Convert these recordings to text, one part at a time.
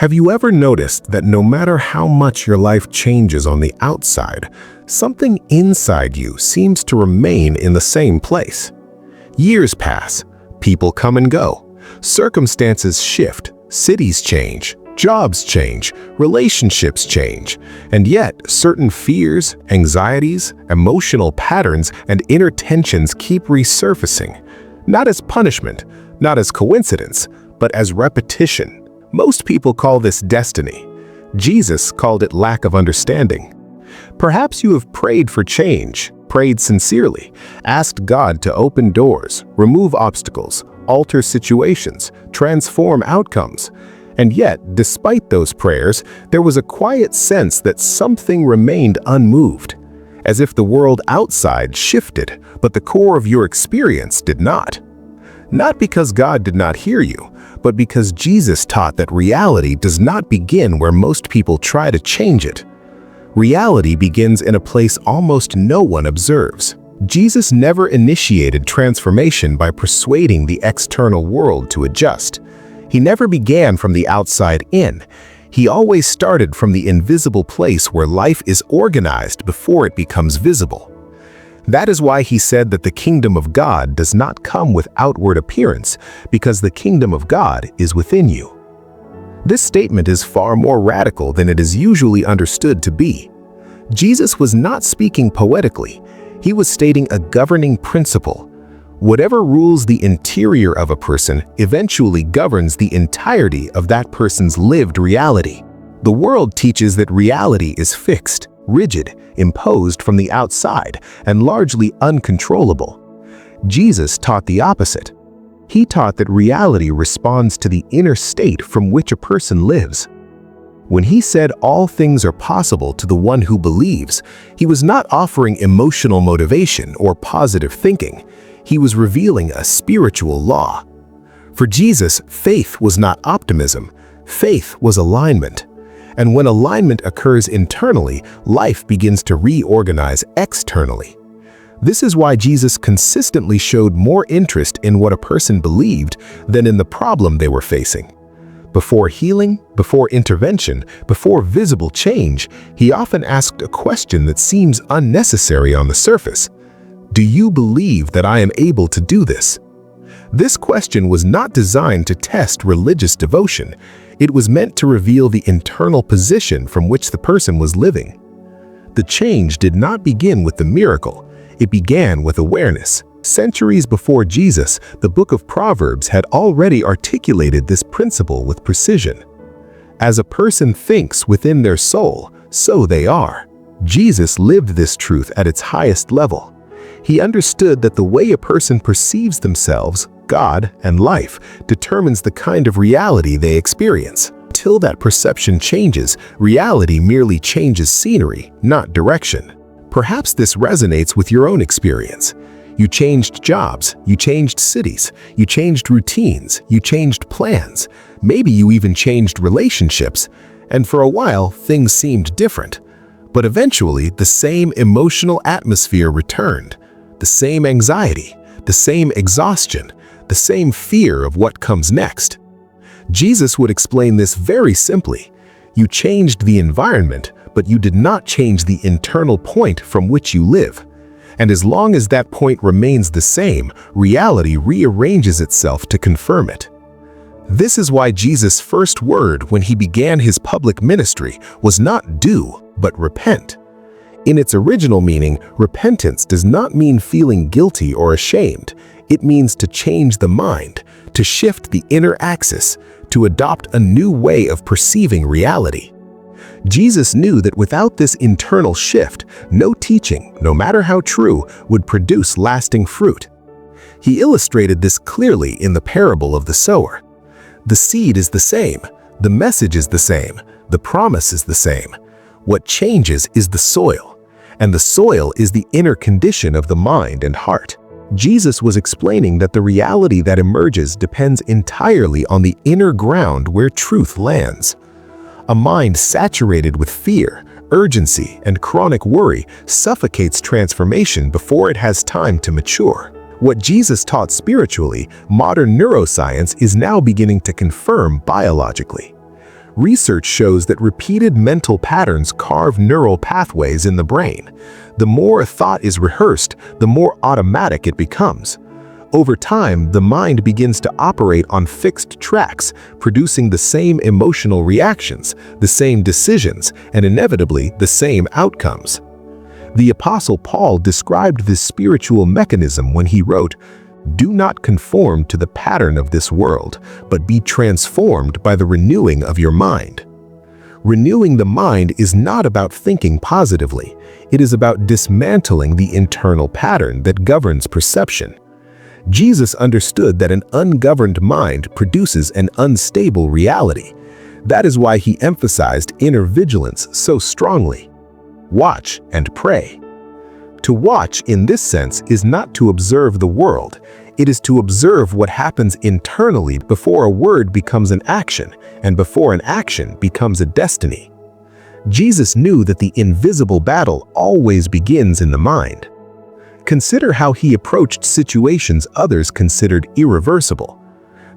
Have you ever noticed that no matter how much your life changes on the outside, something inside you seems to remain in the same place? Years pass, people come and go, circumstances shift, cities change, jobs change, relationships change, and yet certain fears, anxieties, emotional patterns, and inner tensions keep resurfacing, not as punishment, not as coincidence, but as repetition. Most people call this destiny. Jesus called it lack of understanding. Perhaps you have prayed for change, prayed sincerely, asked God to open doors, remove obstacles, alter situations, transform outcomes. And yet, despite those prayers, there was a quiet sense that something remained unmoved, as if the world outside shifted, but the core of your experience did not. Not because God did not hear you, but because Jesus taught that reality does not begin where most people try to change it. Reality begins in a place almost no one observes. Jesus never initiated transformation by persuading the external world to adjust. He never began from the outside in. He always started from the invisible place where life is organized before it becomes visible. That is why he said that the kingdom of God does not come with outward appearance, because the kingdom of God is within you. This statement is far more radical than it is usually understood to be. Jesus was not speaking poetically. He was stating a governing principle. Whatever rules the interior of a person eventually governs the entirety of that person's lived reality. The world teaches that reality is fixed, rigid, imposed from the outside, and largely uncontrollable. Jesus taught the opposite. He taught that reality responds to the inner state from which a person lives. When he said all things are possible to the one who believes, he was not offering emotional motivation or positive thinking. He was revealing a spiritual law. For Jesus, faith was not optimism. Faith was alignment. And when alignment occurs internally, life begins to reorganize externally. This is why Jesus consistently showed more interest in what a person believed than in the problem they were facing. Before healing, before intervention, before visible change, he often asked a question that seems unnecessary on the surface. Do you believe that I am able to do this? This question was not designed to test religious devotion. It was meant to reveal the internal position from which the person was living. The change did not begin with the miracle. It began with awareness. Centuries before Jesus, the book of Proverbs had already articulated this principle with precision. As a person thinks within their soul, so they are. Jesus lived this truth at its highest level. He understood that the way a person perceives themselves, God, and life determines the kind of reality they experience. Until that perception changes, reality merely changes scenery, not direction. Perhaps this resonates with your own experience. You changed jobs, you changed cities, you changed routines, you changed plans. Maybe you even changed relationships, and for a while things seemed different. But eventually the same emotional atmosphere returned. The same anxiety, the same exhaustion, the same fear of what comes next. Jesus would explain this very simply. You changed the environment, but you did not change the internal point from which you live. And as long as that point remains the same, reality rearranges itself to confirm it. This is why Jesus' first word when he began his public ministry was not do, but repent. In its original meaning, repentance does not mean feeling guilty or ashamed. It means to change the mind, to shift the inner axis, to adopt a new way of perceiving reality. Jesus knew that without this internal shift, no teaching, no matter how true, would produce lasting fruit. He illustrated this clearly in the parable of the sower. The seed is the same, the message is the same, the promise is the same. What changes is the soil, and the soil is the inner condition of the mind and heart. Jesus was explaining that the reality that emerges depends entirely on the inner ground where truth lands. A mind saturated with fear, urgency, and chronic worry suffocates transformation before it has time to mature. What Jesus taught spiritually, modern neuroscience is now beginning to confirm biologically. Research shows that repeated mental patterns carve neural pathways in the brain. The more a thought is rehearsed, the more automatic it becomes. Over time, the mind begins to operate on fixed tracks, producing the same emotional reactions, the same decisions, and inevitably the same outcomes. The Apostle Paul described this spiritual mechanism when he wrote, "Do not conform to the pattern of this world, but be transformed by the renewing of your mind." Renewing the mind is not about thinking positively. It is about dismantling the internal pattern that governs perception. Jesus understood that an ungoverned mind produces an unstable reality. That is why he emphasized inner vigilance so strongly. Watch and pray. To watch in this sense is not to observe the world. It is to observe what happens internally before a word becomes an action, and before an action becomes a destiny. Jesus knew that the invisible battle always begins in the mind. Consider how he approached situations others considered irreversible.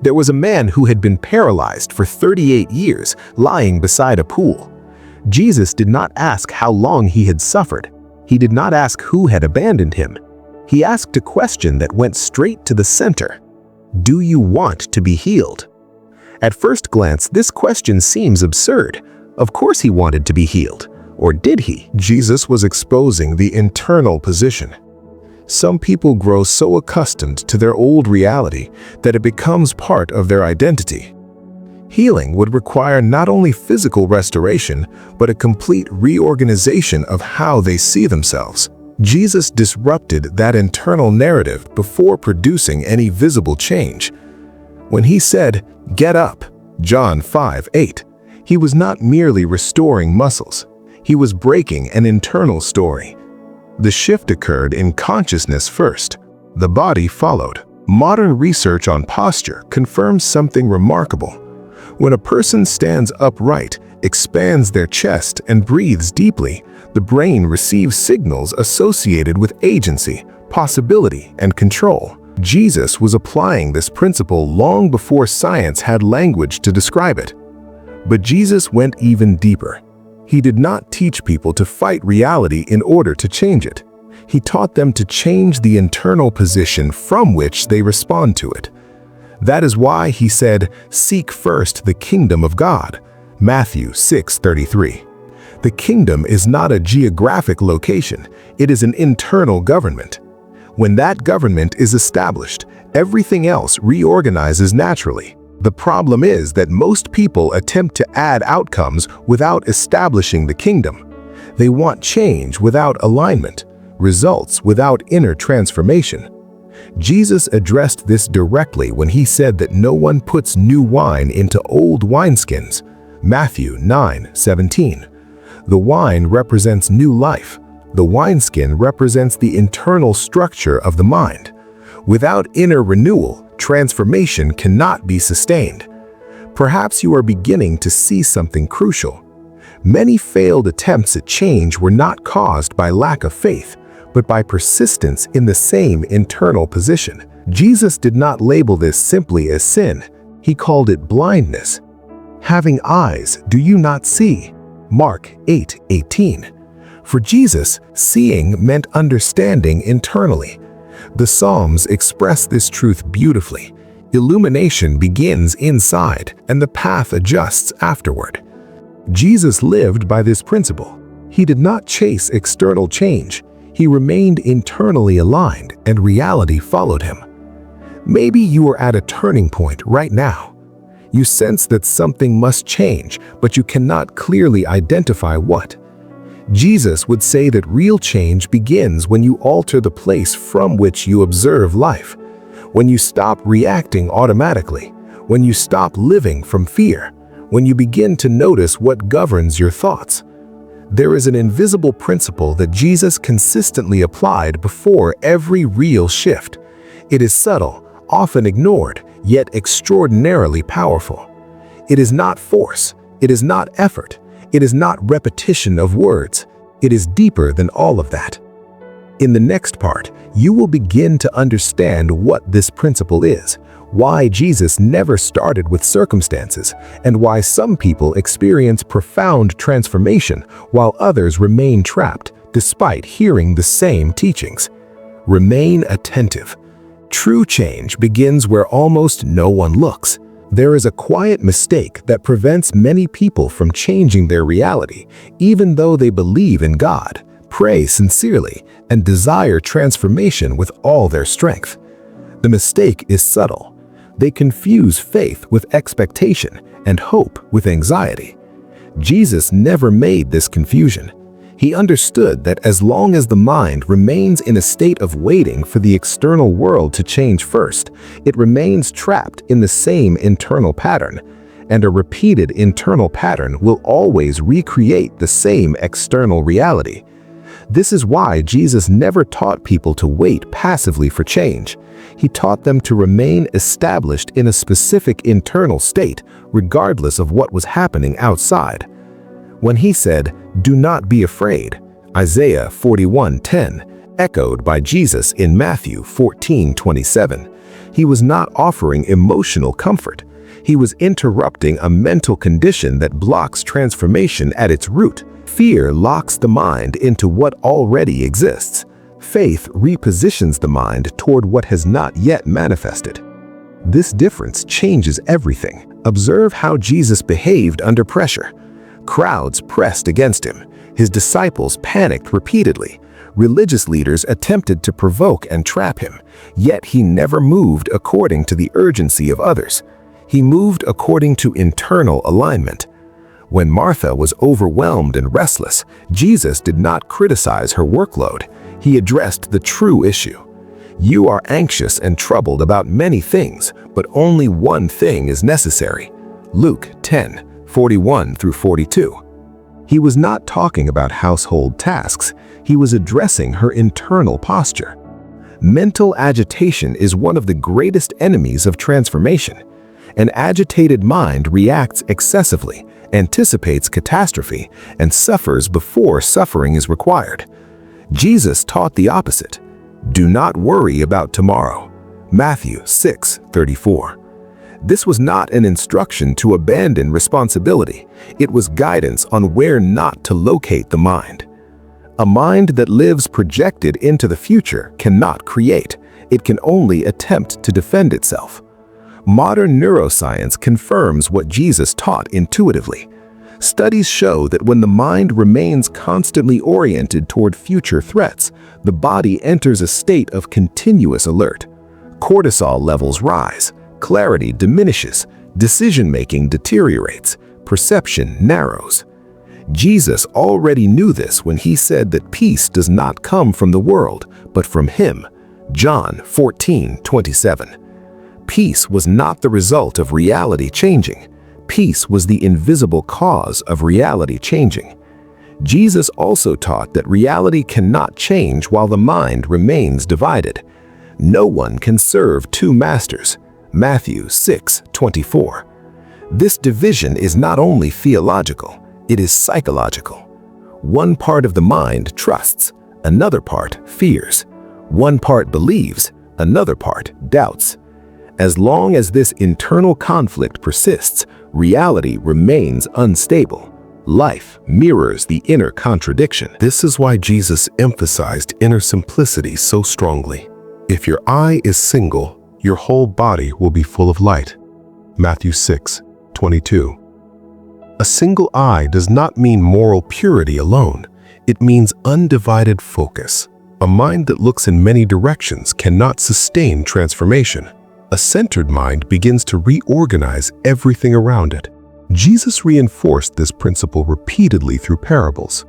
There was a man who had been paralyzed for 38 years, lying beside a pool. Jesus did not ask how long he had suffered. He did not ask who had abandoned him. He asked a question that went straight to the center. Do you want to be healed? At first glance, this question seems absurd. Of course he wanted to be healed. Or did he? Jesus was exposing the internal position. Some people grow so accustomed to their old reality that it becomes part of their identity. Healing would require not only physical restoration, but a complete reorganization of how they see themselves. Jesus disrupted that internal narrative before producing any visible change. When he said, "Get up," John 5:8, he was not merely restoring muscles. He was breaking an internal story. The shift occurred in consciousness first. The body followed. Modern research on posture confirms something remarkable. When a person stands upright, expands their chest, and breathes deeply, the brain receives signals associated with agency, possibility, and control. Jesus was applying this principle long before science had language to describe it. But Jesus went even deeper. He did not teach people to fight reality in order to change it. He taught them to change the internal position from which they respond to it. That is why he said, "Seek first the kingdom of God." Matthew 6:33. The kingdom is not a geographic location, it is an internal government. When that government is established, everything else reorganizes naturally. The problem is that most people attempt to add outcomes without establishing the kingdom. They want change without alignment, results without inner transformation. Jesus addressed this directly when he said that no one puts new wine into old wineskins. Matthew 9:17. The wine represents new life. The wineskin represents the internal structure of the mind. Without inner renewal, transformation cannot be sustained. Perhaps you are beginning to see something crucial. Many failed attempts at change were not caused by lack of faith, but by persistence in the same internal position. Jesus did not label this simply as sin. He called it blindness. Having eyes, do you not see? Mark 8:18. For Jesus, seeing meant understanding internally. The Psalms express this truth beautifully. Illumination begins inside, and the path adjusts afterward. Jesus lived by this principle. He did not chase external change. He remained internally aligned, and reality followed him. Maybe you are at a turning point right now. You sense that something must change, but you cannot clearly identify what. Jesus would say that real change begins when you alter the place from which you observe life, when you stop reacting automatically, when you stop living from fear, when you begin to notice what governs your thoughts. There is an invisible principle that Jesus consistently applied before every real shift. It is subtle, often ignored, yet extraordinarily powerful. It is not force, it is not effort, it is not repetition of words. It is deeper than all of that. In the next part, you will begin to understand what this principle is, why Jesus never started with circumstances, and why some people experience profound transformation while others remain trapped despite hearing the same teachings. Remain attentive. True change begins where almost no one looks. There is a quiet mistake that prevents many people from changing their reality, even though they believe in God, pray sincerely, and desire transformation with all their strength. The mistake is subtle. They confuse faith with expectation and hope with anxiety. Jesus never made this confusion. He understood that as long as the mind remains in a state of waiting for the external world to change first, it remains trapped in the same internal pattern, and a repeated internal pattern will always recreate the same external reality. This is why Jesus never taught people to wait passively for change. He taught them to remain established in a specific internal state, regardless of what was happening outside. When he said, "Do not be afraid," Isaiah 41:10, echoed by Jesus in Matthew 14:27, he was not offering emotional comfort. He was interrupting a mental condition that blocks transformation at its root. Fear locks the mind into what already exists. Faith repositions the mind toward what has not yet manifested. This difference changes everything. Observe how Jesus behaved under pressure. Crowds pressed against him. His disciples panicked repeatedly. Religious leaders attempted to provoke and trap him, yet he never moved according to the urgency of others. He moved according to internal alignment. When Martha was overwhelmed and restless, Jesus did not criticize her workload. He addressed the true issue. You are anxious and troubled about many things, but only one thing is necessary. Luke 10:41-42. He was not talking about household tasks. He was addressing her internal posture. Mental agitation is one of the greatest enemies of transformation. An agitated mind reacts excessively, anticipates catastrophe, and suffers before suffering is required. Jesus taught the opposite. Do not worry about tomorrow. Matthew 6:34. This was not an instruction to abandon responsibility. It was guidance on where not to locate the mind. A mind that lives projected into the future cannot create. It can only attempt to defend itself. Modern neuroscience confirms what Jesus taught intuitively. Studies show that when the mind remains constantly oriented toward future threats, the body enters a state of continuous alert. Cortisol levels rise, clarity diminishes, decision-making deteriorates, perception narrows. Jesus already knew this when he said that peace does not come from the world, but from him. John 14:27. Peace was not the result of reality changing. Peace was the invisible cause of reality changing. Jesus also taught that reality cannot change while the mind remains divided. No one can serve two masters. Matthew 6:24. This division is not only theological, it is psychological. One part of the mind trusts, another part fears. One part believes, another part doubts. As long as this internal conflict persists, reality remains unstable. Life mirrors the inner contradiction. This is why Jesus emphasized inner simplicity so strongly. If your eye is single, your whole body will be full of light. Matthew 6:22. A single eye does not mean moral purity alone. It means undivided focus. A mind that looks in many directions cannot sustain transformation. A centered mind begins to reorganize everything around it. Jesus reinforced this principle repeatedly through parables.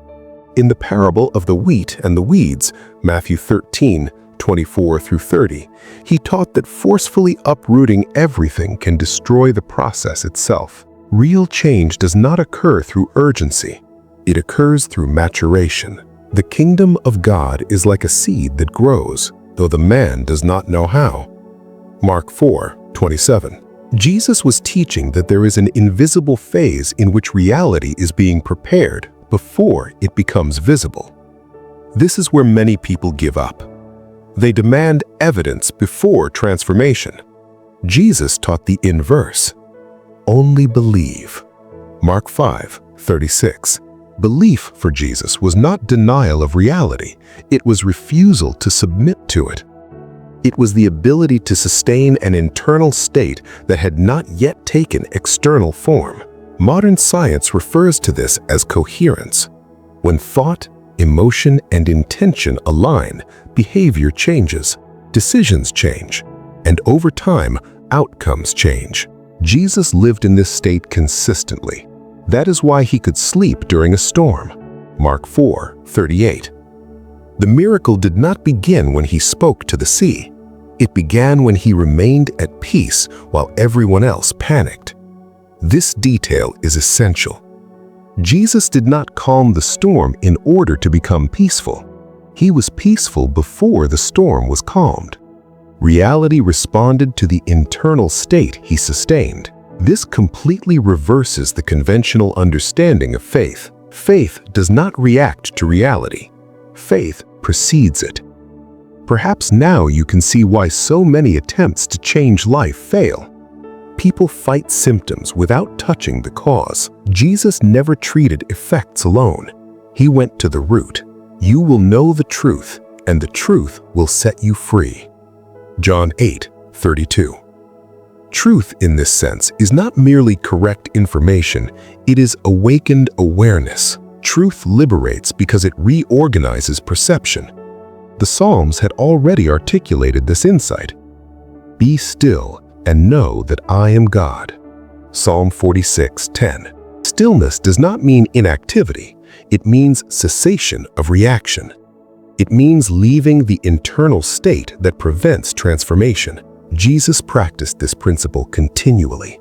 In the parable of the wheat and the weeds, Matthew 13:24-30, he taught that forcefully uprooting everything can destroy the process itself. Real change does not occur through urgency. It occurs through maturation. The kingdom of God is like a seed that grows, though the man does not know how. Mark 4:27. Jesus was teaching that there is an invisible phase in which reality is being prepared before it becomes visible. This is where many people give up. They demand evidence before transformation. Jesus taught the inverse. Only believe. Mark 5:36. Belief for Jesus was not denial of reality, it was refusal to submit to it. It was the ability to sustain an internal state that had not yet taken external form. Modern science refers to this as coherence. When thought, emotion, and intention align, behavior changes, decisions change, and over time, outcomes change. Jesus lived in this state consistently. That is why he could sleep during a storm. Mark 4:38. The miracle did not begin when he spoke to the sea. It began when he remained at peace while everyone else panicked. This detail is essential. Jesus did not calm the storm in order to become peaceful. He was peaceful before the storm was calmed. Reality responded to the internal state he sustained. This completely reverses the conventional understanding of faith. Faith does not react to reality. Faith precedes it. Perhaps now you can see why so many attempts to change life fail. People fight symptoms without touching the cause. Jesus never treated effects alone. He went to the root. You will know the truth, and the truth will set you free. John 8:32. Truth in this sense is not merely correct information, it is awakened awareness. Truth liberates because it reorganizes perception. The Psalms had already articulated this insight. Be still and know that I am God. Psalm 46:10. Stillness does not mean inactivity, it means cessation of reaction. It means leaving the internal state that prevents transformation. Jesus practiced this principle continually.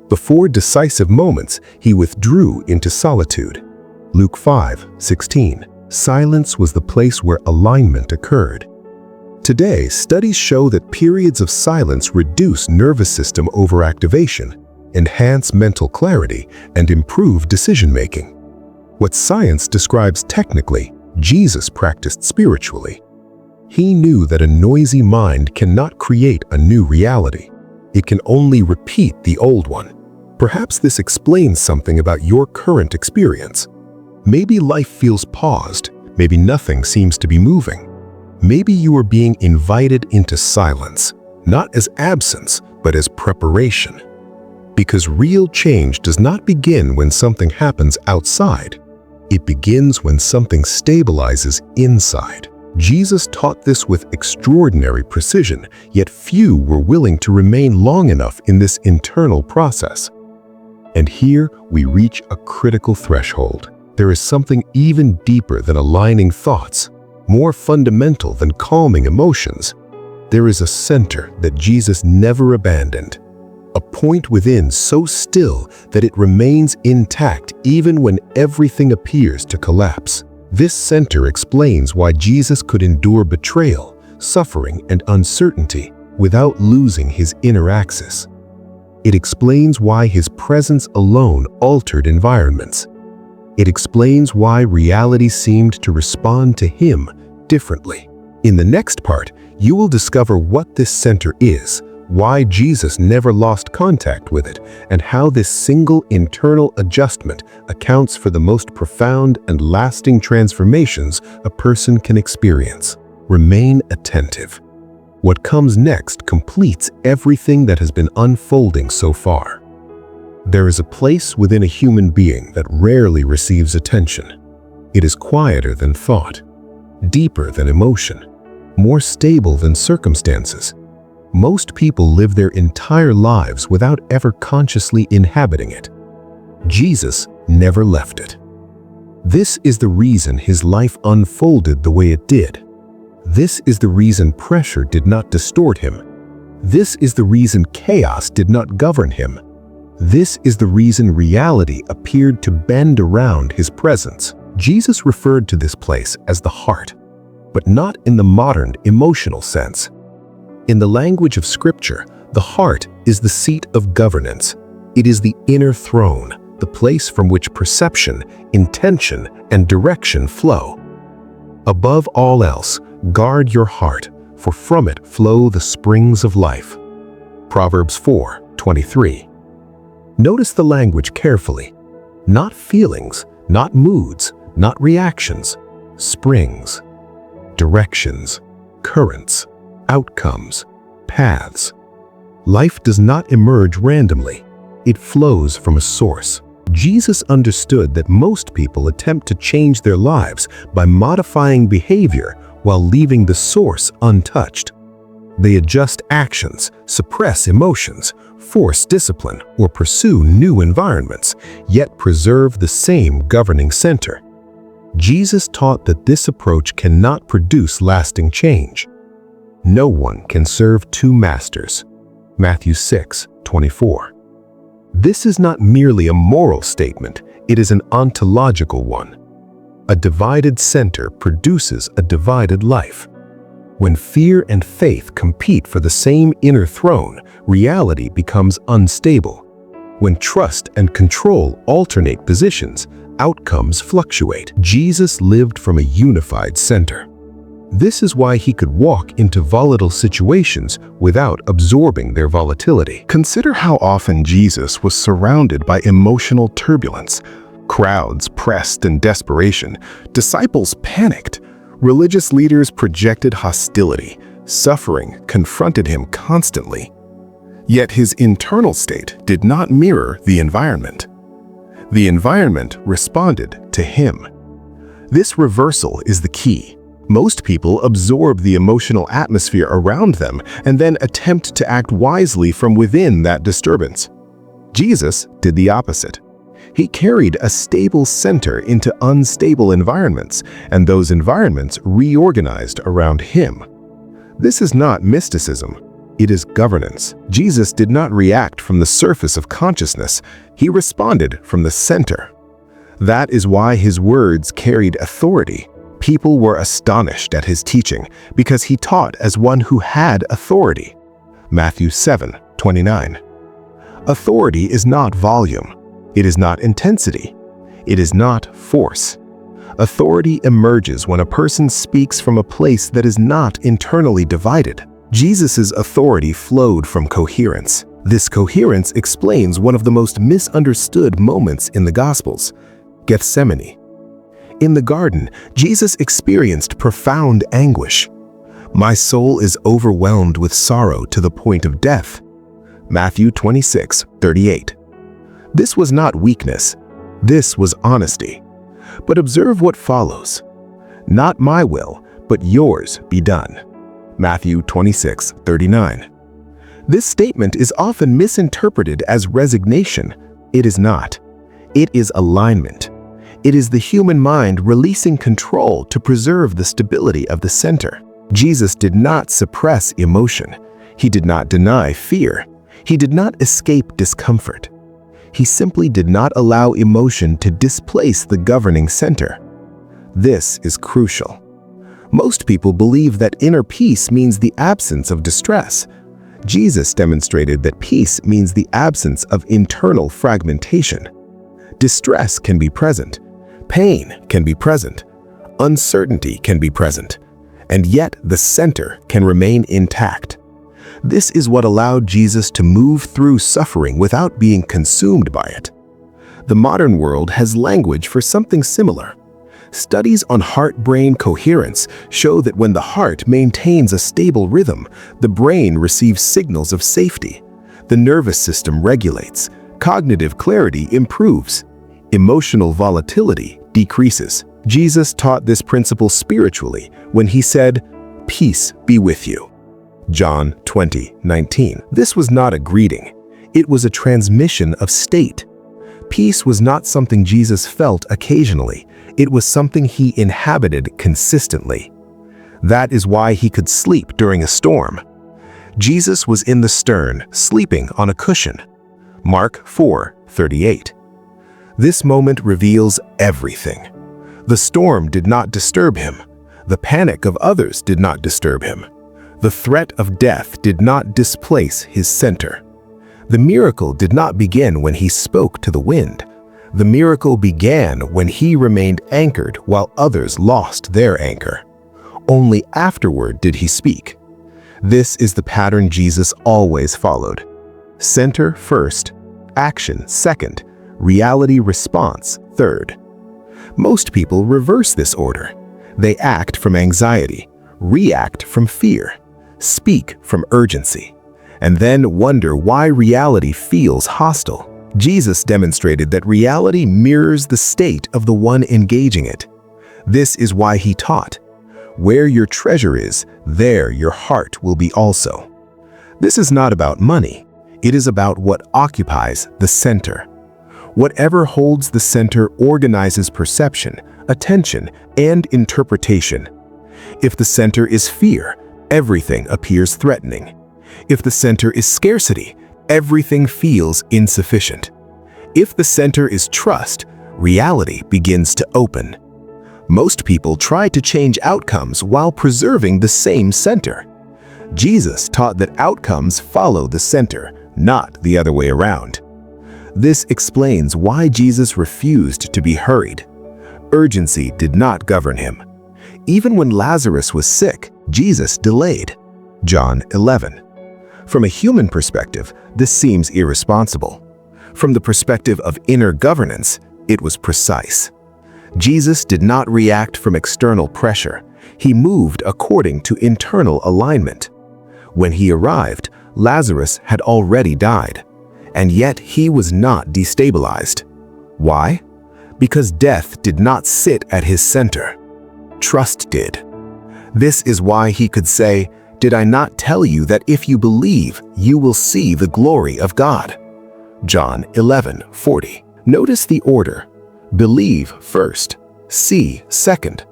Before decisive moments, he withdrew into solitude. Luke 5:16. Silence was the place where alignment occurred. Today, studies show that periods of silence reduce nervous system overactivation, enhance mental clarity, and improve decision-making. What science describes technically, Jesus practiced spiritually. He knew that a noisy mind cannot create a new reality. It can only repeat the old one. Perhaps this explains something about your current experience. Maybe life feels paused. Maybe nothing seems to be moving. Maybe you are being invited into silence, not as absence, but as preparation. Because real change does not begin when something happens outside. It begins when something stabilizes inside. Jesus taught this with extraordinary precision, yet few were willing to remain long enough in this internal process. And here we reach a critical threshold. There is something even deeper than aligning thoughts, more fundamental than calming emotions. There is a center that Jesus never abandoned. A point within so still that it remains intact even when everything appears to collapse. This center explains why Jesus could endure betrayal, suffering, and uncertainty without losing his inner axis. It explains why his presence alone altered environments. It explains why reality seemed to respond to him differently. In the next part, you will discover what this center is, why Jesus never lost contact with it, and how this single internal adjustment accounts for the most profound and lasting transformations a person can experience. Remain attentive. What comes next completes everything that has been unfolding so far. There is a place within a human being that rarely receives attention. It is quieter than thought, deeper than emotion, more stable than circumstances. Most people live their entire lives without ever consciously inhabiting it. Jesus never left it. This is the reason his life unfolded the way it did. This is the reason pressure did not distort him. This is the reason chaos did not govern him. This is the reason reality appeared to bend around his presence. Jesus referred to this place as the heart, but not in the modern emotional sense. In the language of Scripture, the heart is the seat of governance. It is the inner throne, the place from which perception, intention, and direction flow. Above all else, guard your heart, for from it flow the springs of life. Proverbs 4:23. Notice the language carefully. Not feelings, not moods, not reactions, springs, directions, currents, outcomes, paths. Life does not emerge randomly. It flows from a source. Jesus understood that most people attempt to change their lives by modifying behavior while leaving the source untouched. They adjust actions, suppress emotions, force discipline, or pursue new environments, yet preserve the same governing center. Jesus taught that this approach cannot produce lasting change. No one can serve two masters. Matthew 6:24. This is not merely a moral statement, it is an ontological one. A divided center produces a divided life. When fear and faith compete for the same inner throne, reality becomes unstable. When trust and control alternate positions, outcomes fluctuate. Jesus lived from a unified center. This is why he could walk into volatile situations without absorbing their volatility. Consider how often Jesus was surrounded by emotional turbulence. Crowds pressed in desperation. Disciples panicked. Religious leaders projected hostility. Suffering confronted him constantly. Yet his internal state did not mirror the environment. The environment responded to him. This reversal is the key. Most people absorb the emotional atmosphere around them and then attempt to act wisely from within that disturbance. Jesus did the opposite. He carried a stable center into unstable environments, and those environments reorganized around him. This is not mysticism. It is governance. Jesus did not react from the surface of consciousness. He responded from the center. That is why his words carried authority. People were astonished at his teaching because he taught as one who had authority. Matthew 7:29. Authority is not volume. It is not intensity. It is not force. Authority emerges when a person speaks from a place that is not internally divided. Jesus' authority flowed from coherence. This coherence explains one of the most misunderstood moments in the Gospels, Gethsemane. In the garden, Jesus experienced profound anguish. "My soul is overwhelmed with sorrow to the point of death." Matthew 26:38. This was not weakness. This was honesty. But observe what follows. "Not my will, but yours be done." Matthew 26:39. This statement is often misinterpreted as resignation. It is not. It is alignment. It is the human mind releasing control to preserve the stability of the center. Jesus did not suppress emotion. He did not deny fear. He did not escape discomfort. He simply did not allow emotion to displace the governing center. This is crucial. Most people believe that inner peace means the absence of distress. Jesus demonstrated that peace means the absence of internal fragmentation. Distress can be present. Pain can be present. Uncertainty can be present. And yet the center can remain intact. This is what allowed Jesus to move through suffering without being consumed by it. The modern world has language for something similar. Studies on heart-brain coherence show that when the heart maintains a stable rhythm, the brain receives signals of safety. The nervous system regulates. Cognitive clarity improves. Emotional volatility decreases. Jesus taught this principle spiritually when he said, "Peace be with you." John 20:19. This was not a greeting. It was a transmission of state. Peace was not something Jesus felt occasionally. It was something he inhabited consistently. That is why he could sleep during a storm. Jesus was in the stern, sleeping on a cushion. Mark 4:38. This moment reveals everything. The storm did not disturb him. The panic of others did not disturb him. The threat of death did not displace his center. The miracle did not begin when he spoke to the wind. The miracle began when he remained anchored while others lost their anchor. Only afterward did he speak. This is the pattern Jesus always followed. Center first, action second, reality response third. Most people reverse this order. They act from anxiety, react from fear, speak from urgency, and then wonder why reality feels hostile. Jesus demonstrated that reality mirrors the state of the one engaging it. This is why he taught, "Where your treasure is, there your heart will be also." This is not about money. It is about what occupies the center. Whatever holds the center organizes perception, attention, and interpretation. If the center is fear, everything appears threatening. If the center is scarcity, everything feels insufficient. If the center is trust, reality begins to open. Most people try to change outcomes while preserving the same center. Jesus taught that outcomes follow the center, not the other way around. This explains why Jesus refused to be hurried. Urgency did not govern him. Even when Lazarus was sick, Jesus delayed. John 11. From a human perspective, this seems irresponsible. From the perspective of inner governance, it was precise. Jesus did not react from external pressure. He moved according to internal alignment. When he arrived, Lazarus had already died, and yet he was not destabilized. Why? Because death did not sit at his center. Trust did. This is why he could say, "Did I not tell you that if you believe, you will see the glory of God?" John 11:40. Notice the order. Believe first, see second.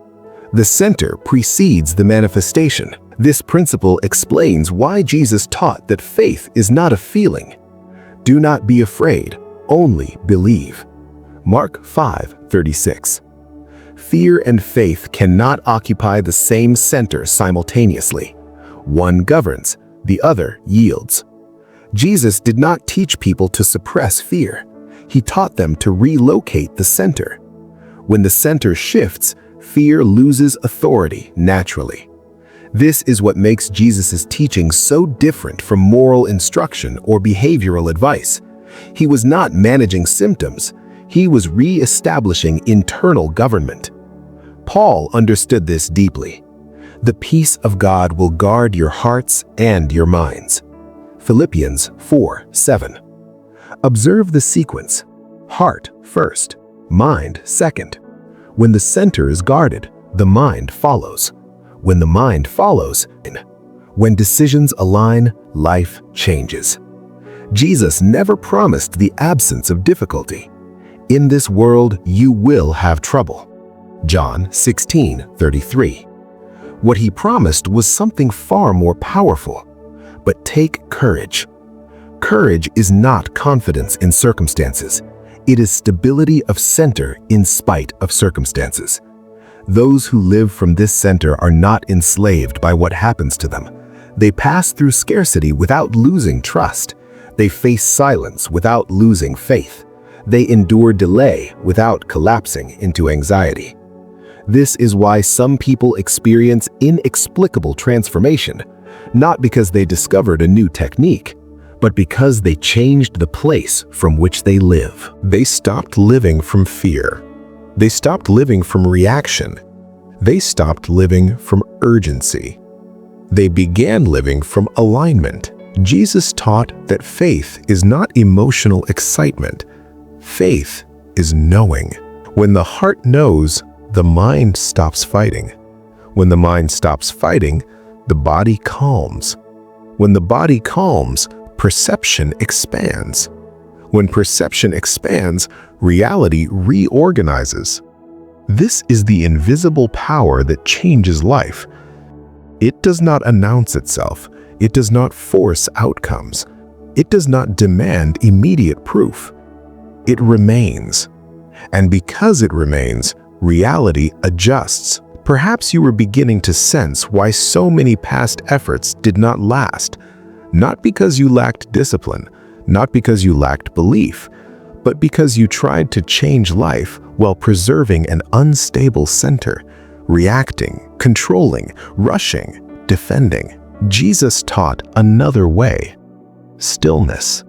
The center precedes the manifestation. This principle explains why Jesus taught that faith is not a feeling. Do not be afraid, only believe. Mark 5:36. Fear and faith cannot occupy the same center simultaneously. One governs, the other yields. Jesus did not teach people to suppress fear. He taught them to relocate the center. When the center shifts, fear loses authority naturally. This is what makes Jesus' teaching so different from moral instruction or behavioral advice. He was not managing symptoms. He was re-establishing internal government. Paul understood this deeply. The peace of God will guard your hearts and your minds. Philippians 4:7. Observe the sequence. Heart first, mind second. When the center is guarded, the mind follows. When the mind follows, when decisions align, life changes. Jesus never promised the absence of difficulty. In this world, you will have trouble. John 16:33. What he promised was something far more powerful. But take courage. Courage is not confidence in circumstances. It is stability of center in spite of circumstances. Those who live from this center are not enslaved by what happens to them. They pass through scarcity without losing trust. They face silence without losing faith. They endure delay without collapsing into anxiety. This is why some people experience inexplicable transformation, not because they discovered a new technique, but because they changed the place from which they live. They stopped living from fear. They stopped living from reaction. They stopped living from urgency. They began living from alignment. Jesus taught that faith is not emotional excitement. Faith is knowing. When the heart knows, the mind stops fighting. When the mind stops fighting, the body calms. When the body calms, perception expands. When perception expands, reality reorganizes. This is the invisible power that changes life. It does not announce itself. It does not force outcomes. It does not demand immediate proof. It remains. And because it remains, reality adjusts. Perhaps you were beginning to sense why so many past efforts did not last. Not because you lacked discipline, not because you lacked belief, but because you tried to change life while preserving an unstable center, reacting, controlling, rushing, defending. Jesus taught another way: stillness,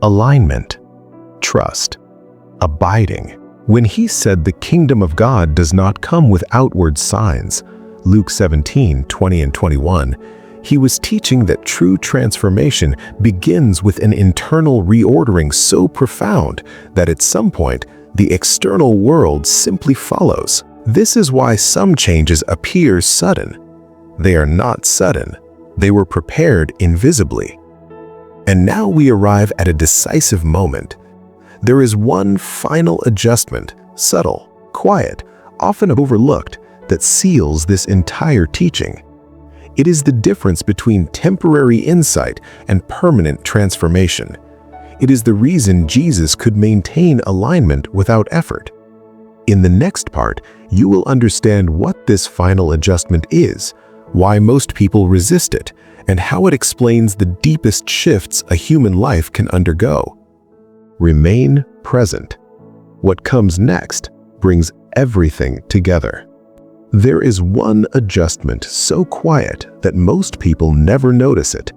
alignment, trust, abiding. When he said the kingdom of God does not come with outward signs, Luke 17:20 and 21, he was teaching that true transformation begins with an internal reordering so profound that at some point, the external world simply follows. This is why some changes appear sudden. They are not sudden. They were prepared invisibly. And now we arrive at a decisive moment. There is one final adjustment, subtle, quiet, often overlooked, that seals this entire teaching. It is the difference between temporary insight and permanent transformation. It is the reason Jesus could maintain alignment without effort. In the next part, you will understand what this final adjustment is, why most people resist it, and how it explains the deepest shifts a human life can undergo. Remain present. What comes next brings everything together. There is one adjustment so quiet that most people never notice it.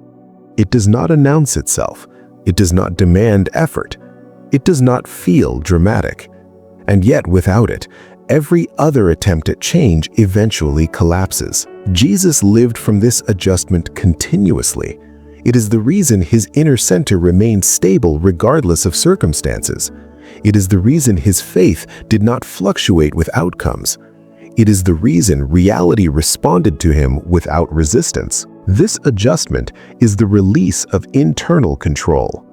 It does not announce itself. It does not demand effort. It does not feel dramatic. And yet, without it, every other attempt at change eventually collapses. Jesus lived from this adjustment continuously. It is the reason his inner center remained stable regardless of circumstances. It is the reason his faith did not fluctuate with outcomes. It is the reason reality responded to him without resistance. This adjustment is the release of internal control.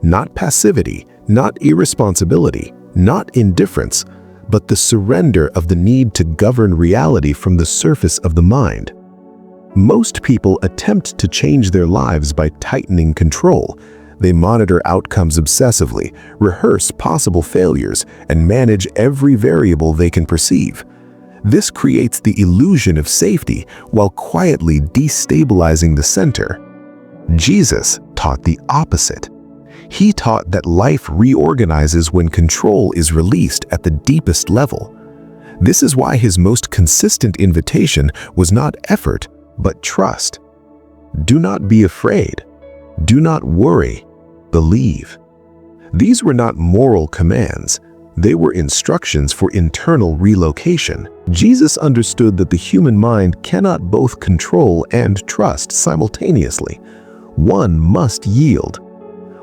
Not passivity, not irresponsibility, not indifference, but the surrender of the need to govern reality from the surface of the mind. Most people attempt to change their lives by tightening control. They monitor outcomes obsessively, rehearse possible failures, and manage every variable they can perceive. This creates the illusion of safety while quietly destabilizing the center. Jesus taught the opposite. He taught that life reorganizes when control is released at the deepest level. This is why his most consistent invitation was not effort, but trust. Do not be afraid. Do not worry. Believe. These were not moral commands. They were instructions for internal relocation. Jesus understood that the human mind cannot both control and trust simultaneously. One must yield.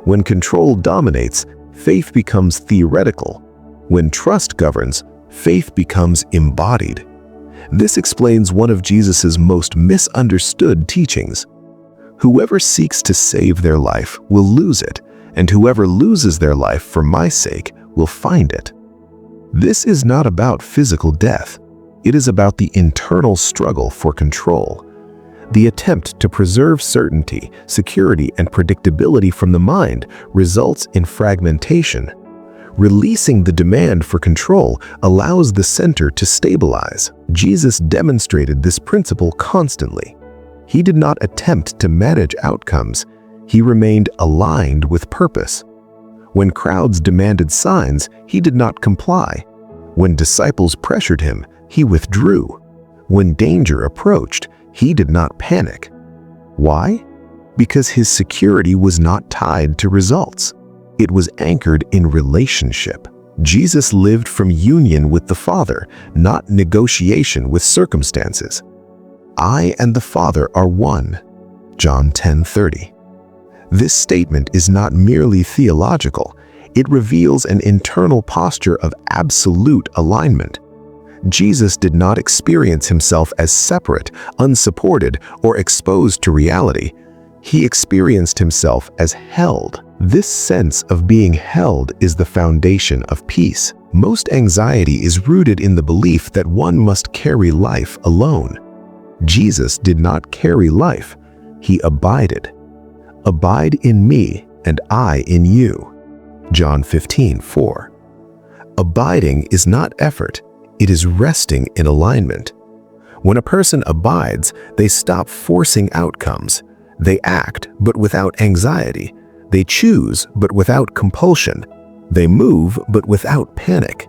When control dominates, faith becomes theoretical. When trust governs, faith becomes embodied. This explains one of Jesus's most misunderstood teachings. Whoever seeks to save their life will lose it, and whoever loses their life for my sake will find it. This is not about physical death. It is about the internal struggle for control. The attempt to preserve certainty, security, and predictability from the mind results in fragmentation. Releasing the demand for control allows the center to stabilize. Jesus demonstrated this principle constantly. He did not attempt to manage outcomes. He remained aligned with purpose. When crowds demanded signs, he did not comply. When disciples pressured him, he withdrew. When danger approached, he did not panic. Why? Because his security was not tied to results. It was anchored in relationship. Jesus lived from union with the Father, not negotiation with circumstances. I and the Father are one. John 10:30. This statement is not merely theological. It reveals an internal posture of absolute alignment. Jesus did not experience himself as separate, unsupported, or exposed to reality. He experienced himself as held. This sense of being held is the foundation of peace. Most anxiety is rooted in the belief that one must carry life alone. Jesus did not carry life. He abided. Abide in me, and I in you. John 15:4. Abiding is not effort. It is resting in alignment. When a person abides, they stop forcing outcomes. They act, but without anxiety. They choose, but without compulsion. They move, but without panic.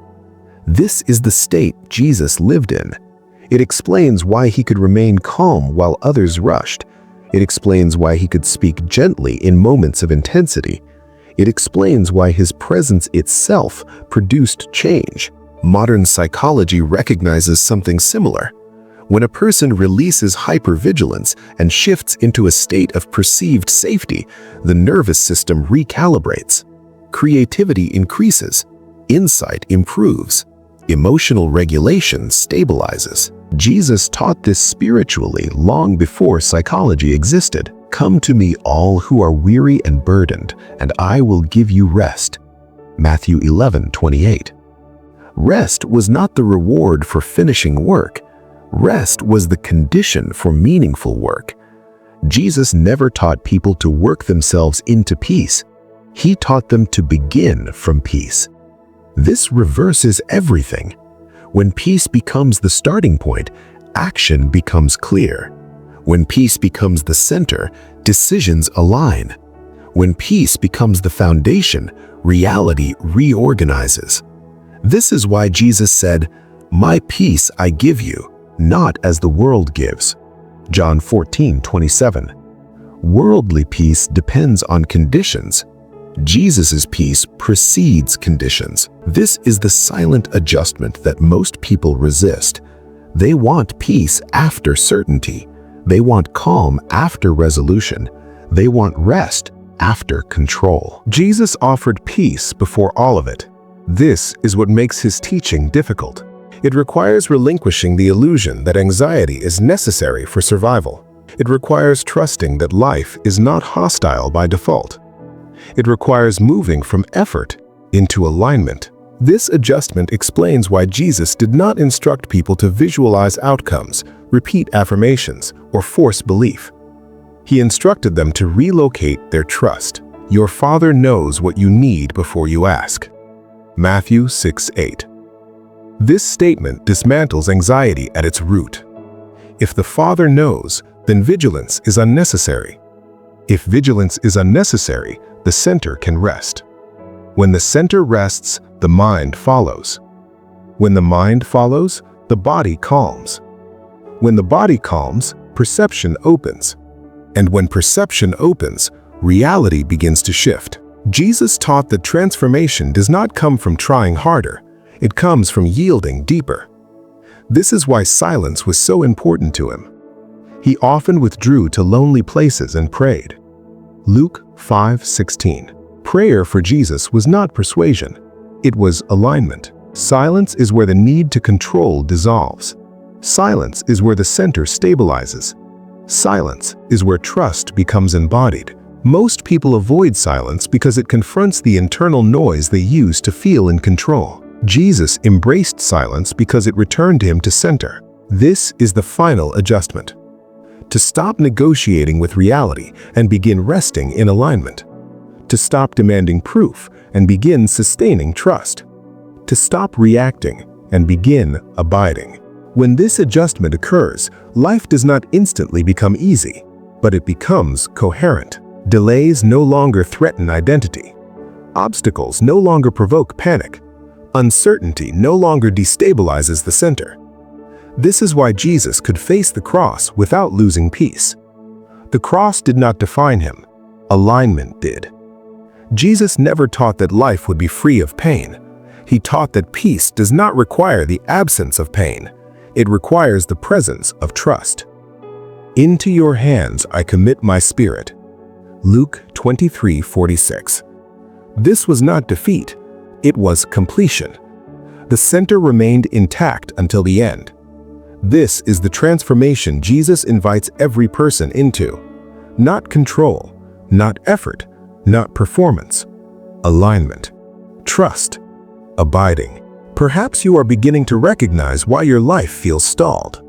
This is the state Jesus lived in. It explains why he could remain calm while others rushed. It explains why he could speak gently in moments of intensity. It explains why his presence itself produced change. Modern psychology recognizes something similar. When a person releases hypervigilance and shifts into a state of perceived safety, the nervous system recalibrates. Creativity increases. Insight improves. Emotional regulation stabilizes. Jesus taught this spiritually long before psychology existed. "Come to me, all who are weary and burdened, and I will give you rest." Matthew 11:28. Rest was not the reward for finishing work. Rest was the condition for meaningful work. Jesus never taught people to work themselves into peace. He taught them to begin from peace. This reverses everything. When peace becomes the starting point, action becomes clear. When peace becomes the center, decisions align. When peace becomes the foundation, reality reorganizes. This is why Jesus said, "My peace I give you, not as the world gives." John 14:27. Worldly peace depends on conditions. Jesus' peace precedes conditions. This is the silent adjustment that most people resist. They want peace after certainty. They want calm after resolution. They want rest after control. Jesus offered peace before all of it. This is what makes his teaching difficult. It requires relinquishing the illusion that anxiety is necessary for survival. It requires trusting that life is not hostile by default. It requires moving from effort into alignment. This adjustment explains why Jesus did not instruct people to visualize outcomes, repeat affirmations, or force belief. He instructed them to relocate their trust. Your Father knows what you need before you ask. Matthew 6:8. This statement dismantles anxiety at its root. If the Father knows, then vigilance is unnecessary. If vigilance is unnecessary, the center can rest. When the center rests, the mind follows. When the mind follows, the body calms. When the body calms, perception opens. And when perception opens, reality begins to shift. Jesus taught that transformation does not come from trying harder. It comes from yielding deeper. This is why silence was so important to him. He often withdrew to lonely places and prayed. Luke 5:16. Prayer for Jesus was not persuasion. It was alignment. Silence is where the need to control dissolves. Silence is where the center stabilizes. Silence is where trust becomes embodied. Most people avoid silence because it confronts the internal noise they use to feel in control. Jesus embraced silence because it returned him to center. This is the final adjustment. To stop negotiating with reality and begin resting in alignment. To stop demanding proof and begin sustaining trust. To stop reacting and begin abiding. When this adjustment occurs, life does not instantly become easy, but it becomes coherent. Delays no longer threaten identity. Obstacles no longer provoke panic. Uncertainty no longer destabilizes the center. This is why Jesus could face the cross without losing peace. The cross did not define him. Alignment did. Jesus never taught that life would be free of pain. He taught that peace does not require the absence of pain. It requires the presence of trust. Into your hands I commit my spirit. Luke 23:46. This was not defeat. It was completion. The center remained intact until the end. This is the transformation Jesus invites every person into. Not control, not effort, not performance. Alignment. Trust. Abiding. Perhaps you are beginning to recognize why your life feels stalled.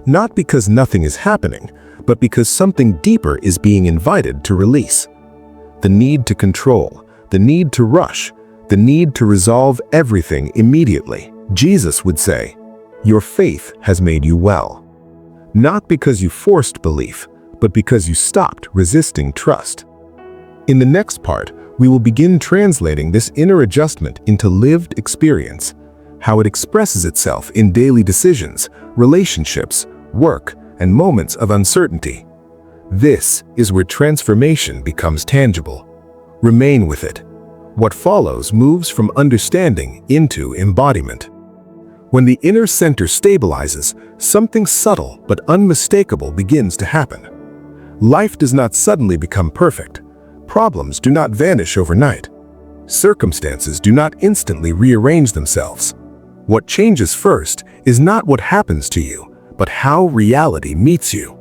Not because nothing is happening, but because something deeper is being invited to release. The need to control, the need to rush, the need to resolve everything immediately. Jesus would say, "Your faith has made you well." Not because you forced belief, but because you stopped resisting trust. In the next part, we will begin translating this inner adjustment into lived experience, how it expresses itself in daily decisions, relationships, work, and moments of uncertainty. This is where transformation becomes tangible. Remain with it. What follows moves from understanding into embodiment. When the inner center stabilizes, something subtle but unmistakable begins to happen. Life does not suddenly become perfect. Problems do not vanish overnight. Circumstances do not instantly rearrange themselves. What changes first is not what happens to you, but how reality meets you.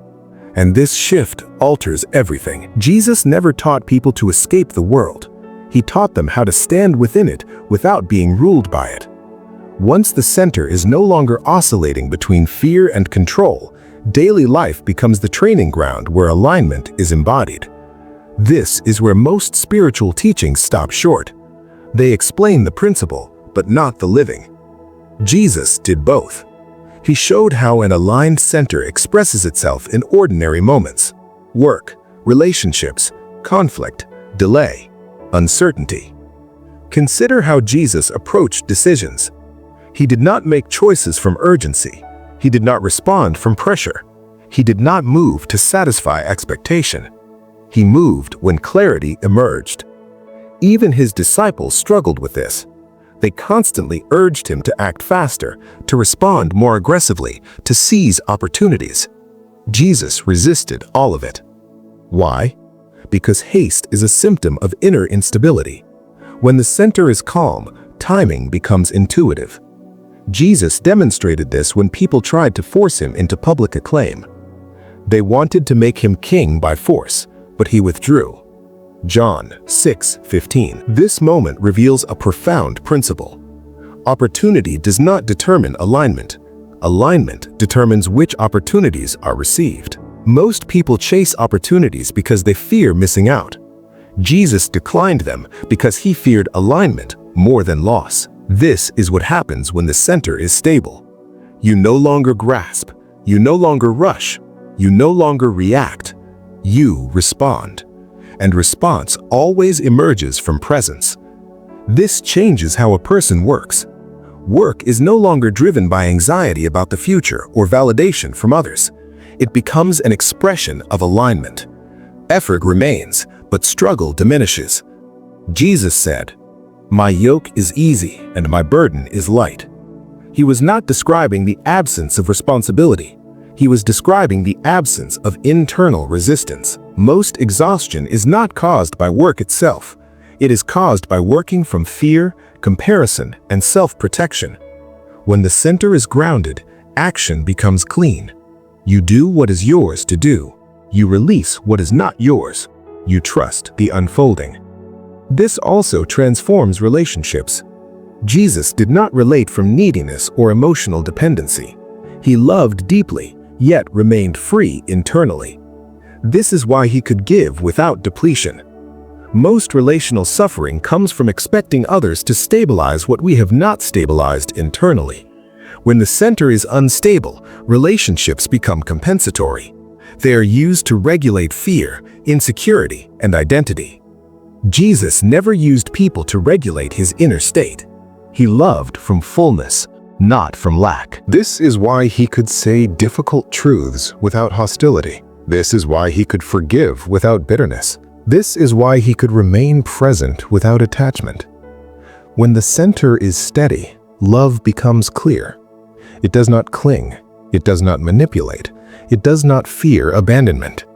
And this shift alters everything. Jesus never taught people to escape the world. He taught them how to stand within it without being ruled by it. Once the center is no longer oscillating between fear and control, daily life becomes the training ground where alignment is embodied. This is where most spiritual teachings stop short. They explain the principle, but not the living. Jesus did both. He showed how an aligned center expresses itself in ordinary moments: work, relationships, conflict, delay, uncertainty. Consider how Jesus approached decisions. He did not make choices from urgency. He did not respond from pressure. He did not move to satisfy expectation. He moved when clarity emerged. Even his disciples struggled with this. They constantly urged him to act faster, to respond more aggressively, to seize opportunities. Jesus resisted all of it. Why? Because haste is a symptom of inner instability. When the center is calm, timing becomes intuitive. Jesus demonstrated this when people tried to force him into public acclaim. They wanted to make him king by force, but he withdrew. John 6:15. This moment reveals a profound principle. Opportunity does not determine alignment. Alignment determines which opportunities are received. Most people chase opportunities because they fear missing out. Jesus declined them because he feared alignment more than loss. This is what happens when the center is stable. You no longer grasp. You no longer rush. You no longer react. You respond. And response always emerges from presence. This changes how a person works. Work is no longer driven by anxiety about the future or validation from others. It becomes an expression of alignment. Effort remains, but struggle diminishes. Jesus said, "My yoke is easy and my burden is light." He was not describing the absence of responsibility. He was describing the absence of internal resistance. Most exhaustion is not caused by work itself. It is caused by working from fear, comparison, and self-protection. When the center is grounded, action becomes clean. You do what is yours to do. You release what is not yours. You trust the unfolding. This also transforms relationships. Jesus did not relate from neediness or emotional dependency. He loved deeply, yet remained free internally. This is why he could give without depletion. Most relational suffering comes from expecting others to stabilize what we have not stabilized internally. When the center is unstable, relationships become compensatory. They are used to regulate fear, insecurity, and identity. Jesus never used people to regulate his inner state. He loved from fullness, not from lack. This is why he could say difficult truths without hostility. This is why he could forgive without bitterness. This is why he could remain present without attachment. When the center is steady, love becomes clear. It does not cling. It does not manipulate. It does not fear abandonment.